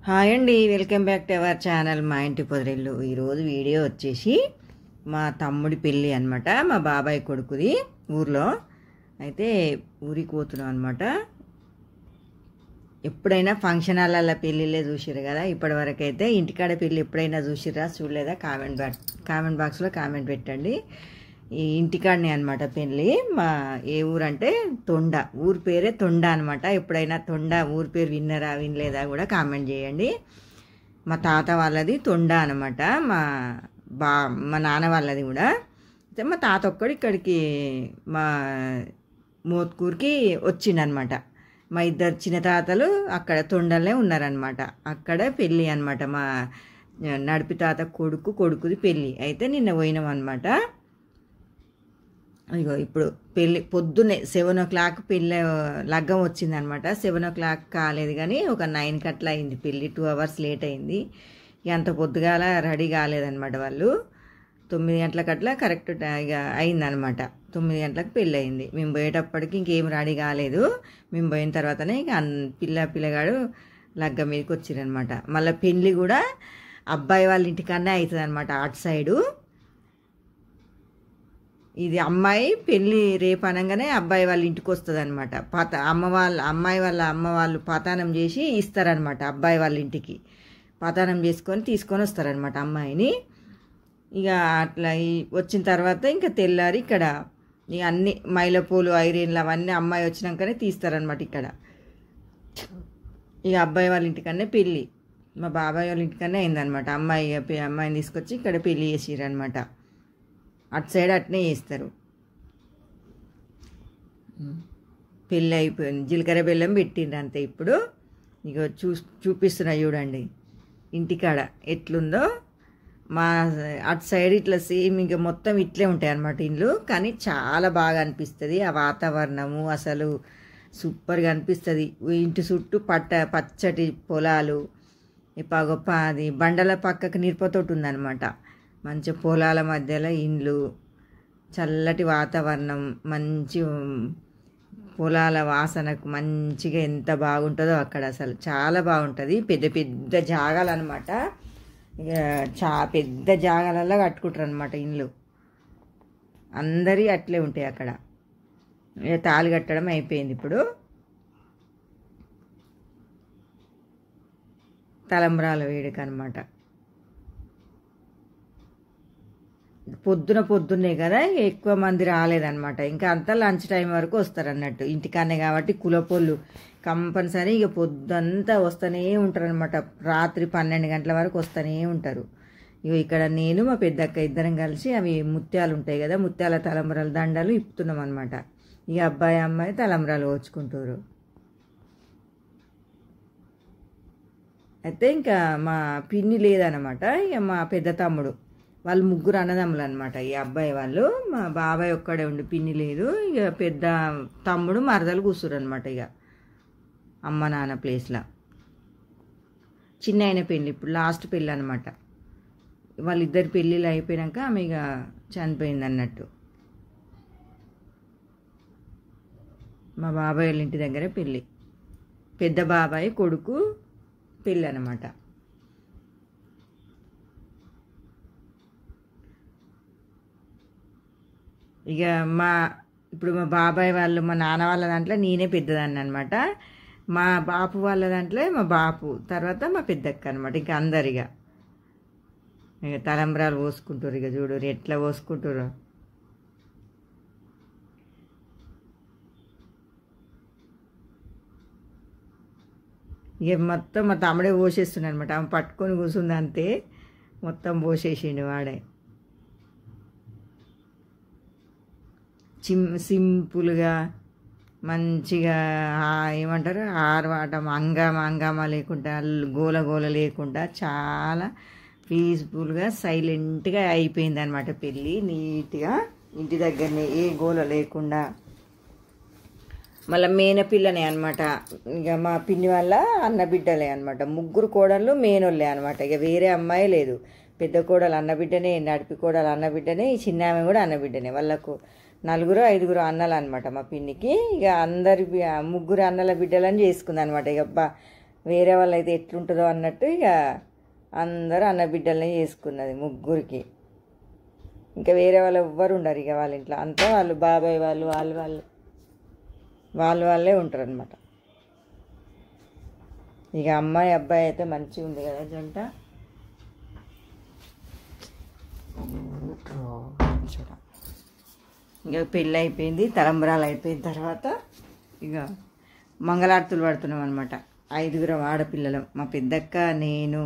Hi అండి, welcome back to our channel మా ఇంటి పొదరిల్లు. ఈరోజు వీడియో వచ్చేసి మా తమ్ముడి పెళ్ళి అనమాట, మా బాబాయ్ కొడుకుది ఊర్లో. అయితే ఊరికి పోతున్నాం అనమాట. ఎప్పుడైనా ఫంక్షన్ హాల్లో పెళ్ళిళ్ళే చూసిర్రు కదా, ఇప్పటివరకు అయితే ఇంటికాడ పెళ్ళి ఎప్పుడైనా చూసిర్రా చూడలేదా కామెంట్ బాక్స్లో కామెంట్ పెట్టండి. ఈ ఇంటికాడనే అనమాట పెళ్ళి. మా ఏ ఊరు అంటే తొండ, ఊరి పేరే తొండ అనమాట. ఎప్పుడైనా తొండ ఊరి పేరు విన్నరా వినలేదా కూడా కామెంట్ చేయండి. మా తాత వాళ్ళది తొండ అనమాట, మా నాన్న వాళ్ళది కూడా. అయితే మా తాత ఒక్కడు ఇక్కడికి మా మోత్కూరుకి వచ్చిండనమాట. మా ఇద్దరు చిన్న తాతలు అక్కడ తొండలనే ఉన్నారనమాట. అక్కడ పెళ్ళి అనమాట, మా నడిపి తాత కొడుకుది పెళ్ళి. అయితే నిన్న పోయినాం అనమాట. ఇగో ఇప్పుడు పెళ్ళి పొద్దున్నే 7 o'clock పెళ్ళి లగ్గం వచ్చిందనమాట. 7 o'clock కాలేదు కానీ ఒక 9 అట్లా అయింది పెళ్ళి. 2 hours లేట్ అయింది. అంత పొద్దుగాల రెడీ కాలేదనమాట వాళ్ళు. 9 గంటలకు అట్లా కరెక్ట్ ఇక అయిందనమాట. 9 గంటలకు పెళ్ళి అయింది. మేము పోయేటప్పటికి ఇంకేం రెడీ కాలేదు. మేము పోయిన తర్వాతనే ఇక పిల్లగాడు లగ్గం మీదకి వచ్చిరనమాట. మళ్ళీ పెళ్ళి కూడా అబ్బాయి వాళ్ళ ఇంటికన్నా అవుతుంది అనమాట, అటు సైడు. ఇది అమ్మాయి పెళ్ళి రేపు అనగానే అబ్బాయి వాళ్ళ ఇంటికి వస్తుంది అనమాట. అమ్మాయి వాళ్ళ అమ్మ వాళ్ళు పతానం చేసి ఇస్తారనమాట. అబ్బాయి వాళ్ళ ఇంటికి పతానం తీసుకొని వస్తారనమాట అమ్మాయిని. ఇక అట్లా వచ్చిన తర్వాత ఇంకా తెల్లారి ఇక్కడ ఇక అన్ని మైలపూలు ఐరన్లు అవన్నీ అమ్మాయి వచ్చినాకనే తీస్తారనమాట ఇక్కడ. ఇక అబ్బాయి వాళ్ళ ఇంటికన్నా పెళ్ళి మా బాబాయ్ వాళ్ళ ఇంటికన్నా అయిందనమాట. అమ్మాయిని తీసుకొచ్చి ఇక్కడ పెళ్ళి చేసిరనమాట. అటు సైడ్ అట్నే చేస్తారు. పెళ్ళి అయిపోయింది, జీలకర్ర బెల్లం పెట్టిండ్రు అంతే. ఇప్పుడు ఇక చూపిస్తున్నా చూడండి ఇంటికాడ ఎట్లుందో. మా అటు సైడ్ ఇట్లా సేమ్ ఇంకా మొత్తం ఇట్లే ఉంటాయి అన్నమాట ఇండ్లు. కానీ చాలా బాగా అనిపిస్తుంది ఆ వాతావరణము, అసలు సూపర్గా అనిపిస్తుంది. ఇంటి చుట్టూ పచ్చటి పొలాలు, గొప్ప అది బండల పక్కకు నిరుపతోటి ఉందన్నమాట. మంచి పొలాల మధ్యలో ఇండ్లు, చల్లటి వాతావరణం, మంచి పొలాల వాసనకు మంచిగా ఎంత బాగుంటుందో అక్కడ. అసలు చాలా బాగుంటుంది. పెద్ద పెద్ద జాగాలు అనమాట. ఇక పెద్ద జాగాలలో కట్టుకుంటారు అనమాట ఇండ్లు. అందరి అట్లే ఉంటాయి అక్కడ. ఇక తాళి కట్టడం అయిపోయింది. ఇప్పుడు తలంబ్రాల వేడుక అనమాట. పొద్దున్నే కదా, ఎక్కువ మంది రాలేదన్నమాట. ఇంకా అంతా లంచ్ టైం వరకు వస్తారు అన్నట్టు. ఇంటికానే కాబట్టి కులపోళ్ళు కంపల్సరీ ఇక పొద్దంతా వస్తూనే ఉంటారు అనమాట. రాత్రి 12 గంటల వరకు వస్తూనే ఉంటారు. ఇక ఇక్కడ నేను మా పెద్దక్క ఇద్దరం కలిసి అవి ముత్యాలు ఉంటాయి కదా, ముత్యాల తలంబ్రాల దండలు ఇప్పుతున్నాం అనమాట. ఇక అబ్బాయి అమ్మాయి తలంబ్రాలు వచ్చుకుంటారు. అయితే ఇంకా మా పిన్ని లేదనమాట. ఇక మా పెద్ద తమ్ముడు వాళ్ళు ముగ్గురు అన్నదమ్ములు అనమాట. ఈ అబ్బాయి వాళ్ళు, మా బాబాయ్ ఒక్కడే ఉండి పిన్ని లేదు. ఇక పెద్ద తమ్ముడు మరదలు కూర్చురు అనమాట. ఇక అమ్మ నాన్న ప్లేస్లో చిన్న ఆయన పెళ్ళి, ఇప్పుడు లాస్ట్ పెళ్ళి అనమాట. వాళ్ళిద్దరి పెళ్ళిళ్ళు అయిపోయాక ఆమె ఇక చనిపోయింది అన్నట్టు. మా బాబాయ్ వాళ్ళ ఇంటి దగ్గర పెళ్ళి, పెద్ద బాబాయ్ కొడుకు పెళ్ళి అనమాట. ఇక ఇప్పుడు మా బాబాయ్ వాళ్ళు, మా నాన్న వాళ్ళ దాంట్లో నేనే పెద్దదాన్ని అనమాట. మా బాపు వాళ్ళ దాంట్లో మా బాపు, తర్వాత మా పెద్దక్క అనమాట. ఇంకా అందరిగా ఇక తలంబ్రాలు పోసుకుంటారు. ఇక చూడు ఎట్లా పోసుకుంటారు. ఇక మొత్తం మా తమ్ముడే పోసేస్తున్నాడు అనమాట. ఆమె పట్టుకొని కూర్చుంది అంతే, మొత్తం పోసేసిండు వాడే. సింపుల్గా మంచిగా ఏమంటారు ఆర్వాటం అంగామా లేకుండా, గోల లేకుండా చాలా పీస్ఫుల్గా సైలెంట్గా అయిపోయింది అనమాట పెళ్ళి. నీట్గా ఇంటి దగ్గరనే ఏ గోల లేకుండా. మళ్ళీ మేనపిల్లనే అనమాట. ఇక మా పిన్ని వాళ్ళ అన్నబిడ్డలే అనమాట. ముగ్గురు కోడళ్ళు మేనోళ్ళే అనమాట. ఇక వేరే అమ్మాయి లేదు. పెద్ద కోడలు అన్నబిడ్డనే, నడిపి కోడలు అన్నబిడ్డనే, ఈ చిన్న ఆమె కూడా అన్నబిడ్డనే. వాళ్ళకు 4-5 అన్నలు అనమాట మా పిన్నికి. ఇక ముగ్గురు అన్నల బిడ్డలని చేసుకుంది అనమాట. ఇక వేరే వాళ్ళు అయితే ఎట్లుంటుందో అన్నట్టు ఇక అందరూ అన్న బిడ్డలనే చేసుకున్నది ముగ్గురికి. ఇంకా వేరే వాళ్ళు ఎవ్వరు ఉండరు ఇక వాళ్ళ ఇంట్లో, అంతా వాళ్ళు బాబాయ్ వాళ్ళు వాళ్ళే ఉంటారు అనమాట. ఇక అమ్మాయి అబ్బాయి అయితే మంచిగా ఉంది కదా జంట. ఇక పెళ్ళి అయిపోయింది, తలంబరాలు అయిపోయిన తర్వాత ఇక మంగళారతులు పడుతున్నాం అనమాట. 5 ఆడపిల్లలు, మా పెద్దక్క నేను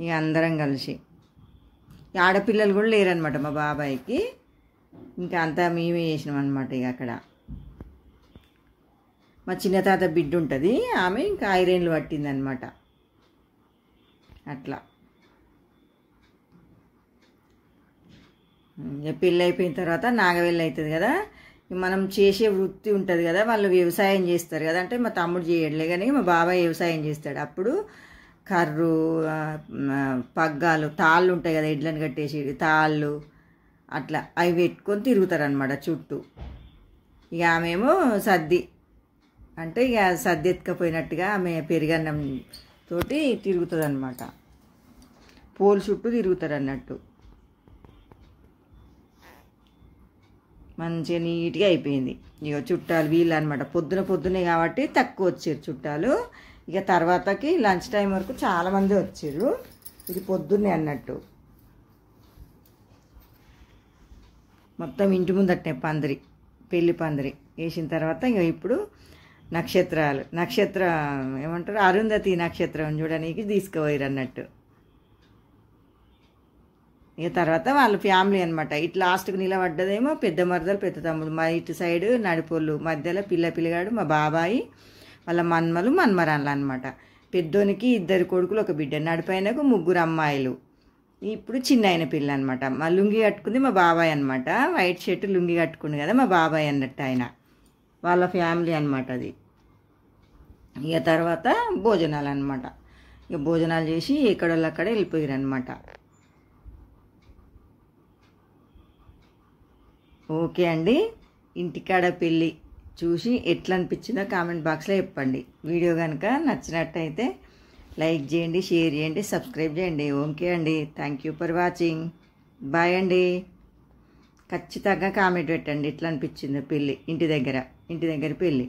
ఇక అందరం కలిసి. ఆడపిల్లలు కూడా లేరనమాట మా బాబాయికి, ఇంకా అంతా మేమే చేసినాం అనమాట. ఇక అక్కడ మా చిన్న తాత బిడ్డ ఉంటుంది, ఆమె ఇంకా 5 ఏళ్ళు పట్టింది అనమాట. అట్లా ఇక పెళ్ళి అయిపోయిన తర్వాత నాగవెల్లి అవుతుంది కదా, మనం చేసే వృత్తి ఉంటుంది కదా, వాళ్ళు వ్యవసాయం చేస్తారు కదా. అంటే మా తమ్ముడు చేయట్లే కానీ మా బాబాయ్ వ్యవసాయం చేస్తాడు. అప్పుడు కర్రు, పగ్గాలు, తాళ్ళు ఉంటాయి కదా ఎడ్లను కట్టేసి తాళ్ళు, అట్లా అవి పెట్టుకొని తిరుగుతారు అనమాట చుట్టూ. ఇక ఆమెమో సద్ది అంటే ఇక సద్ది ఎత్తుకపోయినట్టుగా ఆమె పెరుగన్నం తోటి తిరుగుతుంది అనమాట. పోల్ చుట్టూ తిరుగుతారు అన్నట్టు. మంచిగా నీట్గా అయిపోయింది. ఇక చుట్టాలు వీళ్ళు అనమాట. పొద్దునే కాబట్టి తక్కువ వచ్చారు చుట్టాలు. ఇక తర్వాతకి లంచ్ టైం వరకు చాలామంది వచ్చారు. ఇది పొద్దున్నే అన్నట్టు. మొత్తం ఇంటి ముందట్నే పందిరి, పెళ్లి పందిరి వేసిన తర్వాత ఇక ఇప్పుడు నక్షత్రం ఏమంటారు, అరుంధతి నక్షత్రం చూడడానికి తీసుకుపోయారు అన్నట్టు. ఇక తర్వాత వాళ్ళ ఫ్యామిలీ అనమాట. ఇట్లా లాస్ట్కి నిలబడ్డదేమో పెద్ద మరదలు పెద్ద తమ్ముడు, మా ఇటు సైడ్ నడిపోళ్ళు, మధ్యలో పిల్లగాడు మా బాబాయి వాళ్ళ మన్మరాన్లు అనమాట. పెద్దోనికి 2 కొడుకులు 1 బిడ్డ, నడిపైనకు 3 అమ్మాయిలు. ఇప్పుడు చిన్న అయిన పిల్ల అనమాట. మా లుంగి కట్టుకుంది మా బాబాయ్ అనమాట. వైట్ షర్ట్ లుంగి కట్టుకుంది కదా మా బాబాయ్ అన్నట్టు ఆయన, వాళ్ళ ఫ్యామిలీ అనమాట అది. ఇక తర్వాత భోజనాలు అనమాట. ఇక భోజనాలు చేసి ఎక్కడోళ్ళు అక్కడ వెళ్ళిపోయారు అనమాట. ఓకే అండి, ఇంటికాడ పెళ్ళి చూసి ఎట్లా అనిపించిందో కామెంట్ బాక్స్లో చెప్పండి. వీడియో కనుక నచ్చినట్టయితే లైక్ చేయండి, షేర్ చేయండి, సబ్స్క్రైబ్ చేయండి. ఓకే అండి, thank you for watching. Bye అండి. ఖచ్చితంగా కామెంట్ పెట్టండి ఎట్లా అనిపించిందో పెళ్ళి, ఇంటి దగ్గర పెళ్ళి.